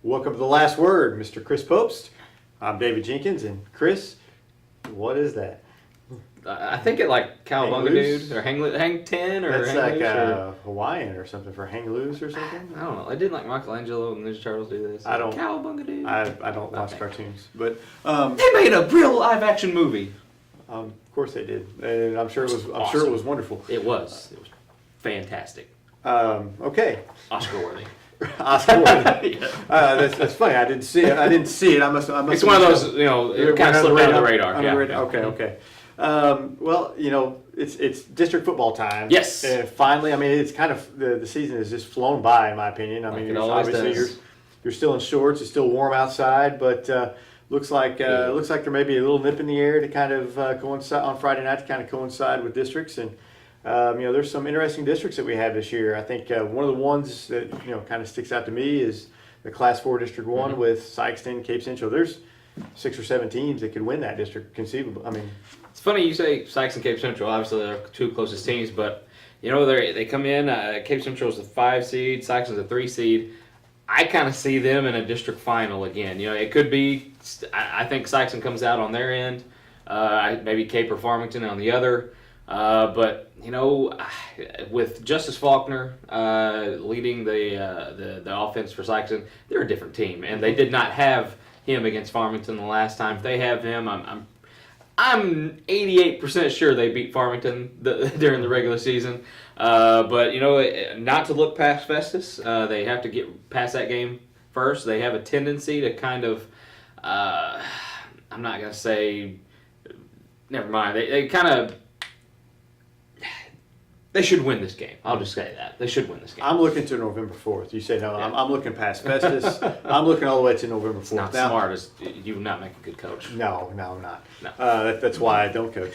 Welcome to The Last Word, Mr. Chris Popst. I'm David Jenkins, and Chris, what is that? I think it like Cowabunga Dude or Hang 10 or That's Hang like Loose Hawaiian or something for hang loose or something. I don't know. I didn't like Michelangelo and Ninja Turtles do this. I don't. Cowabunga Dude. I don't watch cartoons, but They made a real live action movie. of course they did, and I'm sure it was. I'm sure it was wonderful. It was. It was fantastic. Okay. Oscar worthy. Oscar worthy. That's funny. I didn't see it. I must. It's one of those, it kind of slipped under the radar. Okay. Well, it's district football time. Yes. And finally, it's kind of the season has just flown by, in my opinion. It always obviously does. you're still in shorts. It's still warm outside, but looks like there may be a little nip in the air to kind of coincide on Friday night to kind of coincide with districts. And there's some interesting districts that we have this year. I think one of the ones that kind of sticks out to me is the Class 4 District 1 with Sykeston, Cape Central. There's 6 or 7 teams that could win that district conceivably. It's funny you say Sykes and Cape Central. Obviously, they're the two closest teams, but they come in. Cape Central is the 5 seed. Sykes is the 3 seed. I kind of see them in a district final again. It could be. I think Sykeston comes out on their end. Maybe Cape or Farmington on the other. But with Justice Faulkner leading the offense for Sykeston, they're a different team, and they did not have him against Farmington the last time. If they have him, I'm 88% sure they beat Farmington during the regular season. But not to look past Festus, they have to get past that game first. They have a tendency to kind of, I'm not gonna say, never mind. They kind of. They should win this game. I'll just say that. They should win this game. I'm looking to November 4th. You say no. Yeah. I'm looking past Festus. I'm looking all the way to November 4th. It's not smart. You would not make a good coach. No, I'm not. No. That's why I don't coach.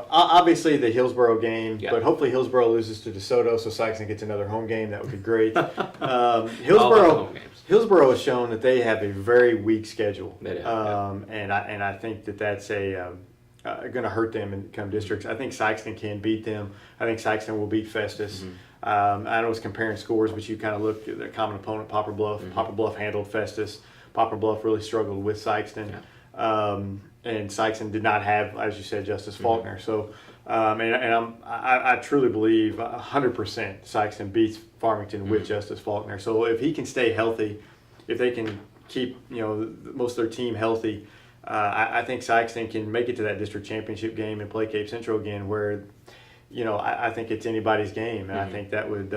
Obviously the Hillsborough game, but hopefully Hillsborough loses to DeSoto, so Sykeston gets another home game. That would be great. Hillsborough has shown that they have a very weak schedule. They do, and I think that's going to hurt them in come districts. I think Sykeston can beat them. I think Sykeston will beat Festus. Mm-hmm. I know it's comparing scores, but you kind of look at their common opponent, Poplar Bluff. Mm-hmm. Poplar Bluff handled Festus. Poplar Bluff really struggled with Sykeston. Yeah. And Sykeston did not have, as you said, Justice Faulkner. So, I truly believe 100% Sykeston beats Farmington with Justice Faulkner. So if he can stay healthy, if they can keep most of their team healthy, I think Sykeston can make it to that district championship game and play Cape Central again, where, I think it's anybody's game. And I think that would,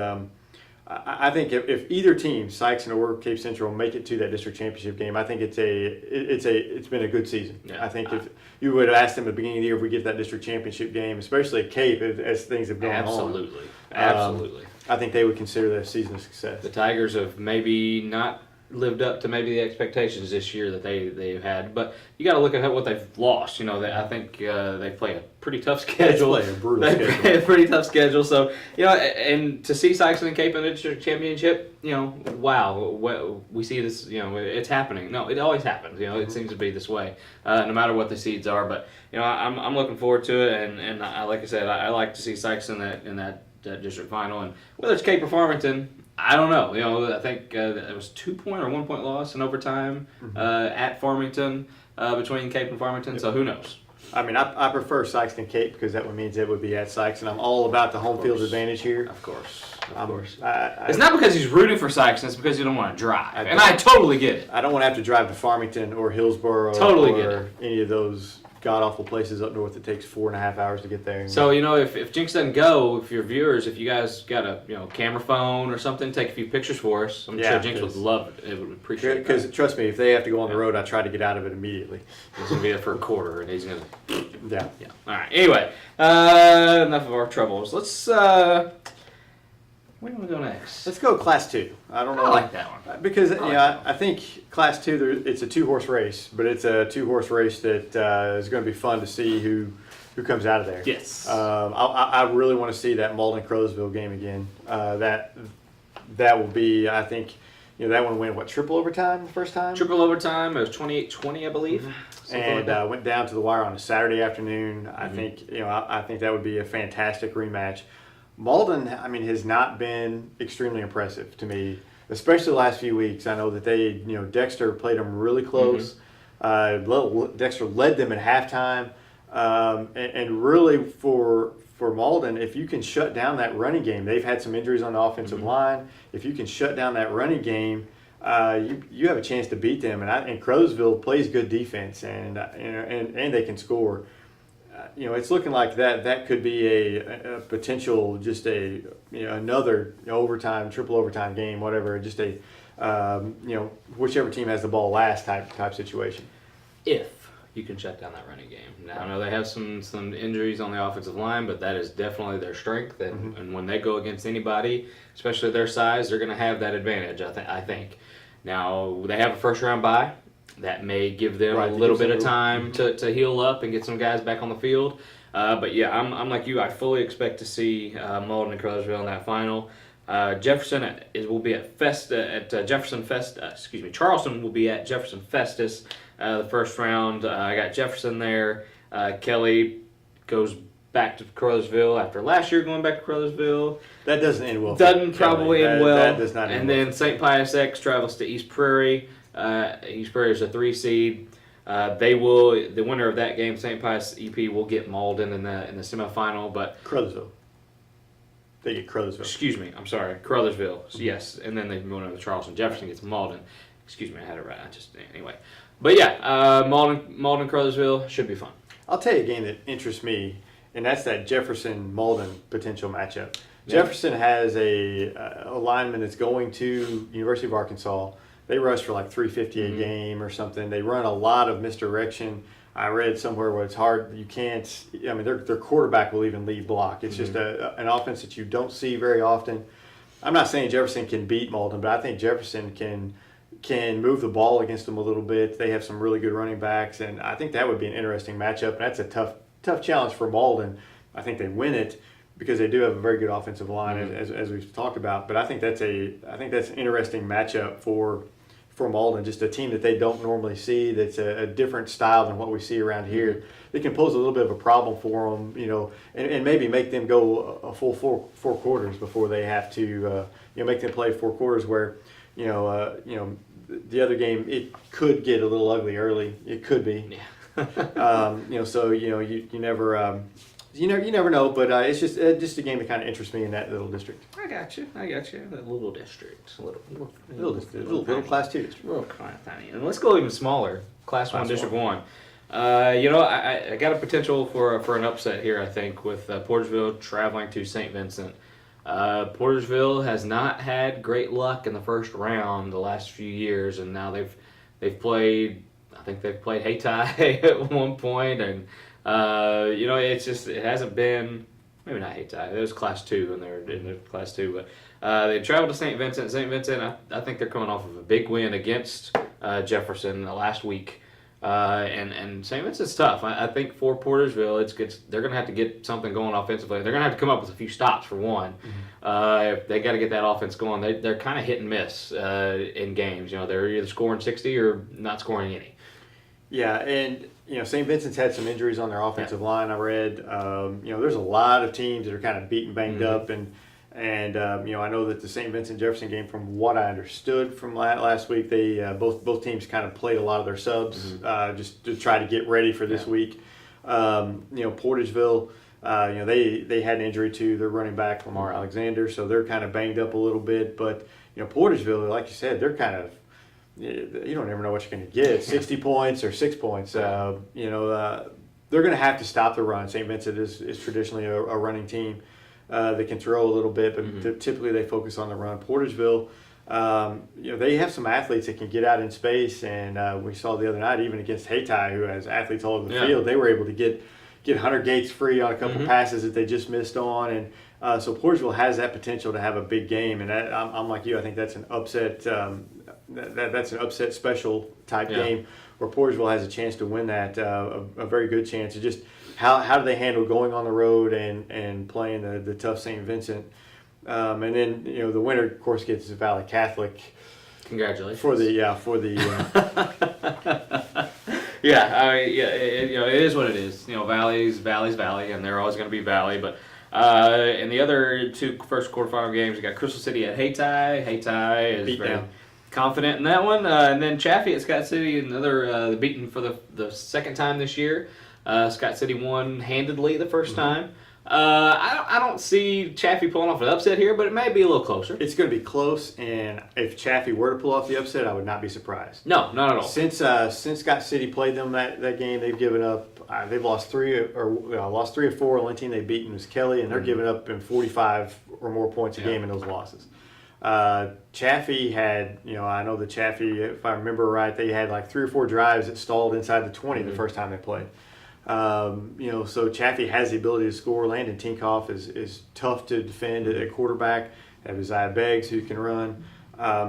I think if either team, Sykeston or Cape Central, make it to that district championship game, I think it's been a good season. Yeah. I think if you would have asked them at the beginning of the year if we get that district championship game, especially at Cape, as things have gone on. Absolutely. I think they would consider that a season a success. The Tigers have maybe not lived up to maybe the expectations this year that they've had, but you got to look at what they've lost. I think they play a pretty tough schedule. They play a brutal schedule. Play a pretty tough schedule. So and to see Sykeston and Cape in the district championship, wow, we see this. It's happening. No, it always happens. It seems to be this way, no matter what the seeds are. But I'm looking forward to it, and like I said, I like to see Sykeston in that district final, and whether it's Cape or Farmington, I don't know. I think it was 2-point or 1-point loss in overtime at Farmington between Cape and Farmington. Yep. So who knows? I prefer Sykeston Cape because that means it would be at Sykeston. I'm all about the home field advantage here. Of course. It's not because he's rooting for Sykeston. It's because you don't want to drive. I totally get it. I don't want to have to drive to Farmington or Hillsborough or any of those god-awful places up north. It takes 4.5 hours to get there. So, if Jinx doesn't go, if your viewers, if you guys got a camera phone or something, take a few pictures for us. I'm sure Jinx would love it. It would appreciate it. Because trust me, if they have to go on the road, I try to get out of it immediately. He's going to be there for a quarter, and he's going to... Yeah. All right. Anyway, enough of our troubles. Let's... Where do we go next? Let's go Class 2. I don't know. I like that one. Because I think Class 2, it's a 2-horse race, but it's a 2-horse race that is going to be fun to see who comes out of there. Yes. I really want to see that Malden-Crowsville game again. That will be, I think, that one went, triple overtime the first time? Triple overtime. It was 28-20, I believe. Mm-hmm. And went down to the wire on a Saturday afternoon. I think, I think that would be a fantastic rematch. Malden, has not been extremely impressive to me especially the last few weeks. I know that Dexter played them really close. Dexter led them at halftime, and really for Malden, if you can shut down that running game, they've had some injuries on the offensive line. If you can shut down that running game, you have a chance to beat them. And Crothersville plays good defense, and they can score. It's looking like that could be a potential, just another overtime, triple overtime game, whatever. Just whichever team has the ball last type situation. If you can shut down that running game. Now, I know they have some injuries on the offensive line, but that is definitely their strength. And when they go against anybody, especially their size, they're going to have that advantage, I think. Now, they have a first-round bye. That may give them a little bit of time to heal up and get some guys back on the field. But yeah, I'm like you. I fully expect to see Malden and Crothersville in that final. Jefferson will be at Jefferson Fest. Charleston will be at Jefferson Festus the first round. I got Jefferson there. Kelly goes back to Crothersville after last year going back to Crothersville. That doesn't end well. Doesn't probably end well. That does not end well. And then St. Pius X travels to East Prairie. East Prairie is a 3 seed. The winner of that game, St. Pius EP, will get Malden in the semifinal. But Crothersville. They get Crothersville. Excuse me, I'm sorry, Crothersville. Yes, and then they go to Charleston. Jefferson gets Malden. Excuse me, I had it right. Anyway. But yeah, Malden Crothersville should be fun. I'll tell you a game that interests me, and that's that Jefferson-Malden potential matchup. Yeah. Jefferson has a lineman that's going to University of Arkansas. They rush for like 350 a game or something. They run a lot of misdirection. I read somewhere where it's hard. You can't. I mean, their quarterback will even lead block. It's just an offense that you don't see very often. I'm not saying Jefferson can beat Malden, but I think Jefferson can move the ball against them a little bit. They have some really good running backs, and I think that would be an interesting matchup. And that's a tough challenge for Malden. I think they win it because they do have a very good offensive line, as we've talked about. But I think that's an interesting matchup for Malden, just a team that they don't normally see. That's a different style than what we see around here. They can pose a little bit of a problem for them, and maybe make them go a full four quarters before they have to, make them play 4 quarters. Where, the other game, it could get a little ugly early. It could be. Yeah. So you never know, but it's just a game that kind of interests me in that little district. I got you. That little district, little Class 2 district, little kind of tiny. And let's go even smaller, Class 1, District 1. I got a potential for an upset here. I think with Portersville traveling to St. Vincent. Portersville has not had great luck in the first round the last few years, and now they've played. I think they've played Hayti at one point, and it hasn't been, maybe not Hayti. It was Class 2, and they're in the Class 2. But they traveled to St. Vincent. St. Vincent, I think they're coming off of a big win against Jefferson last week. And St. Vincent's tough. I think for Portersville, they're going to have to get something going offensively. They're going to have to come up with a few stops for one. If they got to get that offense going, they're kind of hit and miss in games. They're either scoring 60 or not scoring any. Yeah, and St. Vincent's had some injuries on their offensive line. I read, there's a lot of teams that are kind of beaten, banged up, and I know that the St. Vincent Jefferson game, from what I understood from last week, they both teams kind of played a lot of their subs just to try to get ready for this week. Portersville, they had an injury to their running back Lamar Alexander, so they're kind of banged up a little bit. But Portersville, like you said, they're kind of, you don't ever know what you're going to get, 60 points or 6 points. They're going to have to stop the run. St. Vincent is traditionally a running team. They can throw a little bit, but typically they focus on the run. Portersville, they have some athletes that can get out in space, and we saw the other night, even against Hayti, who has athletes all over the field, they were able to get Hunter Gates free on a couple passes that they just missed on, and so Portersville has that potential to have a big game, and I'm like you, I think that's an upset. That's an upset special type game where Portersville has a chance to win that, a very good chance. It just how do they handle going on the road and playing the tough St. Vincent, and then the winner of course gets Valley Catholic. Congratulations for the it is what it is. Valley's Valley, and they're always going to be Valley, but And the other two first quarterfinal games, we got Crystal City at Hayti. Hayti is Beat very down. confident in that one. And then Chaffee at Scott City, another beaten for the second time this year. Scott City won handedly the first time. I don't see Chaffee pulling off an upset here, but it may be a little closer. It's going to be close, and if Chaffee were to pull off the upset, I would not be surprised. No, not at all. Since Scott City played them that game, they've given up. They've lost three or four. Only team they've beaten was Kelly, and they're giving up in 45 or more points a game in those losses. Chaffee had, I know that Chaffee, if I remember right, they had like 3 or 4 drives that stalled inside the 20 the first time they played. So Chaffee has the ability to score. Landon Tinkoff is tough to defend at quarterback. They have Isaiah Beggs who can run.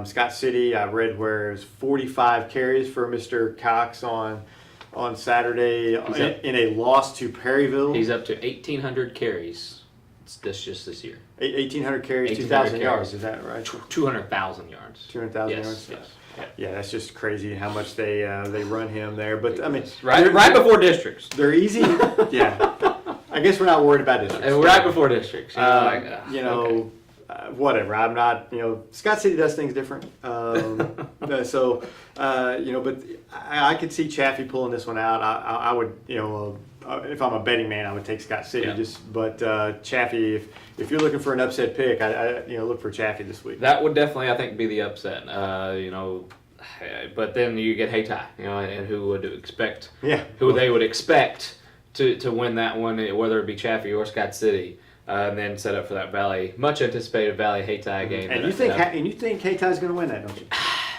Scott City, I read where it was 45 carries for Mr. Cox on Saturday in a loss to Perryville. He's up to 1,800 carries. That's just this year. 1,800 carries, 1,800 2,000 yards. Is that right? 200,000 yards. 200,000 yards. Yes. Yeah, that's just crazy how much they run him there. But I mean, right before districts. they're easy. Yeah, I guess we're not worried about districts. Right before districts. Whatever. I'm not. Scott City does things different. But I could see Chaffee pulling this one out. I would. If I'm a betting man, I would take Scott City. Yeah. Chaffee, if you're looking for an upset pick, I look for Chaffee this week. That would definitely, I think, be the upset. But then you get Hayti, and who would expect? Yeah. Who they would expect to win that one, whether it be Chaffee or Scott City, and then set up for that much anticipated Valley Hayti game. And you think Haytai's going to win that, don't you?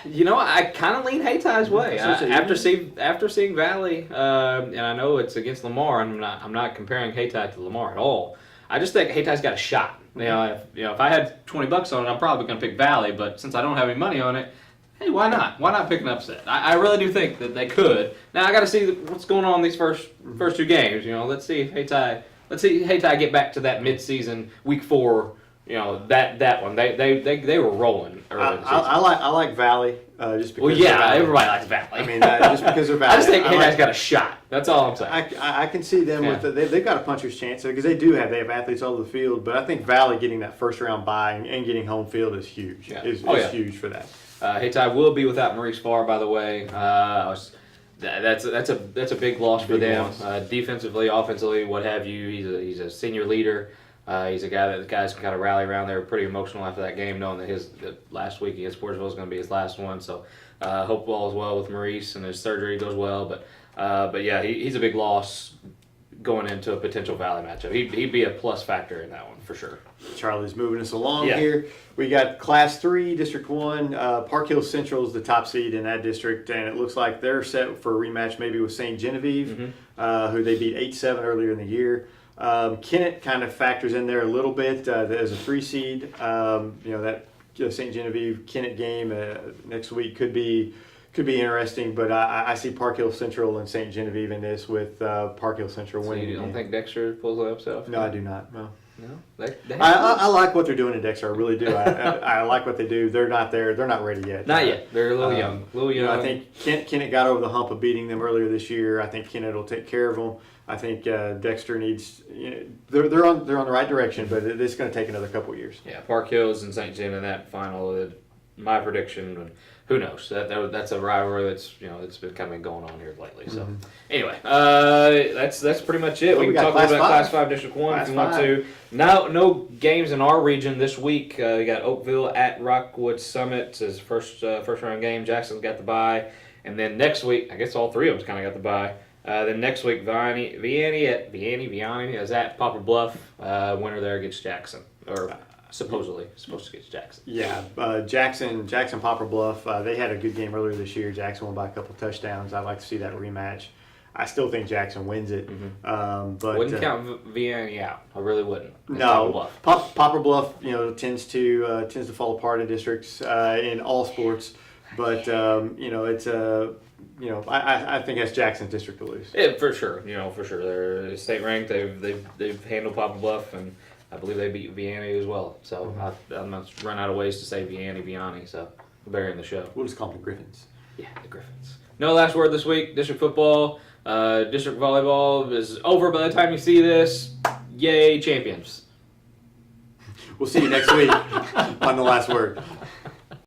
I kind of lean Haytai's way after seeing Valley, and I know it's against Lamar. And I'm not comparing Hayti to Lamar at all. I just think Haytai's got a shot. If I had $20 on it, I'm probably going to pick Valley. But since I don't have any money on it, hey, why not? Why not pick an upset? I really do think that they could. Now I got to see what's going on in these first 2 games. Let's see if Hayti get back to that mid-season week 4. That one they were rolling early. I like Valley just because. Well, yeah, everybody likes Valley. I mean, just because they're Valley. I just think Haytai's got a shot. That's all I'm saying. I can see them with they've got a puncher's chance because they have athletes all over the field. But I think Valley getting that first round bye and getting home field is huge. Yeah. Is huge for that. Hayti will be without Maurice Farr, by the way. That's a big loss for them. Defensively, offensively, what have you. He's a senior leader. He's a guy that the guys can kind of rally around. They were pretty emotional after that game, knowing that last week against Sportsville is going to be his last one. So hope all is well with Maurice and his surgery goes well. But yeah, he's a big loss going into a potential Valley matchup. He'd be a plus factor in that one for sure. Charlie's moving us along here. We got Class 3, District 1. Park Hill Central is the top seed in that district, and it looks like they're set for a rematch maybe with St. Genevieve, who they beat 8-7 earlier in the year. Kennett kind of factors in there a little bit as a 3 seed. That St. Genevieve Kennett game next week could be interesting, but I see Park Hill Central and St. Genevieve in this with Park Hill Central winning. So you don't think Dexter pulls the upset? No, I do not. No. I like what they're doing in Dexter. I really do. I like what they do. They're not there. They're not ready yet. Not yet. They're a little young. I think Kennett got over the hump of beating them earlier this year. I think Kennett will take care of them. I think Dexter needs. They're on the right direction, but it's going to take another couple years. Yeah, Park Hills and St. Gen in that final. My prediction. Who knows? That's a rivalry that's it's been kind of going on here lately. So anyway, that's pretty much it. Well, we can talk a little about Class 5 District 1 if you want to. No games in our region this week. You got Oakville at Rockwood Summit as first round game. Jackson's got the bye, and then next week I guess all 3 of them's kind of got the bye. Then next week Vianney is at Poplar Bluff. Winner there against Jackson or. Supposedly supposed to get Jackson. Yeah, Jackson Poplar Bluff. They had a good game earlier this year. Jackson won by a couple touchdowns. I'd like to see that rematch. I still think Jackson wins it. But wouldn't count Vianney out. I really wouldn't. No, Poplar Bluff, tends to fall apart in districts in all sports. But it's I think that's Jackson's district to lose. Yeah, for sure. For sure. They're state ranked. They've handled Poplar Bluff and. I believe they beat Vianney as well. So I'm going to run out of ways to say Vianney. So we're burying the show. We'll just call them the Griffins. Yeah, the Griffins. No last word this week. District football, district volleyball is over by the time you see this. Yay, champions. We'll see you next week on The Last Word.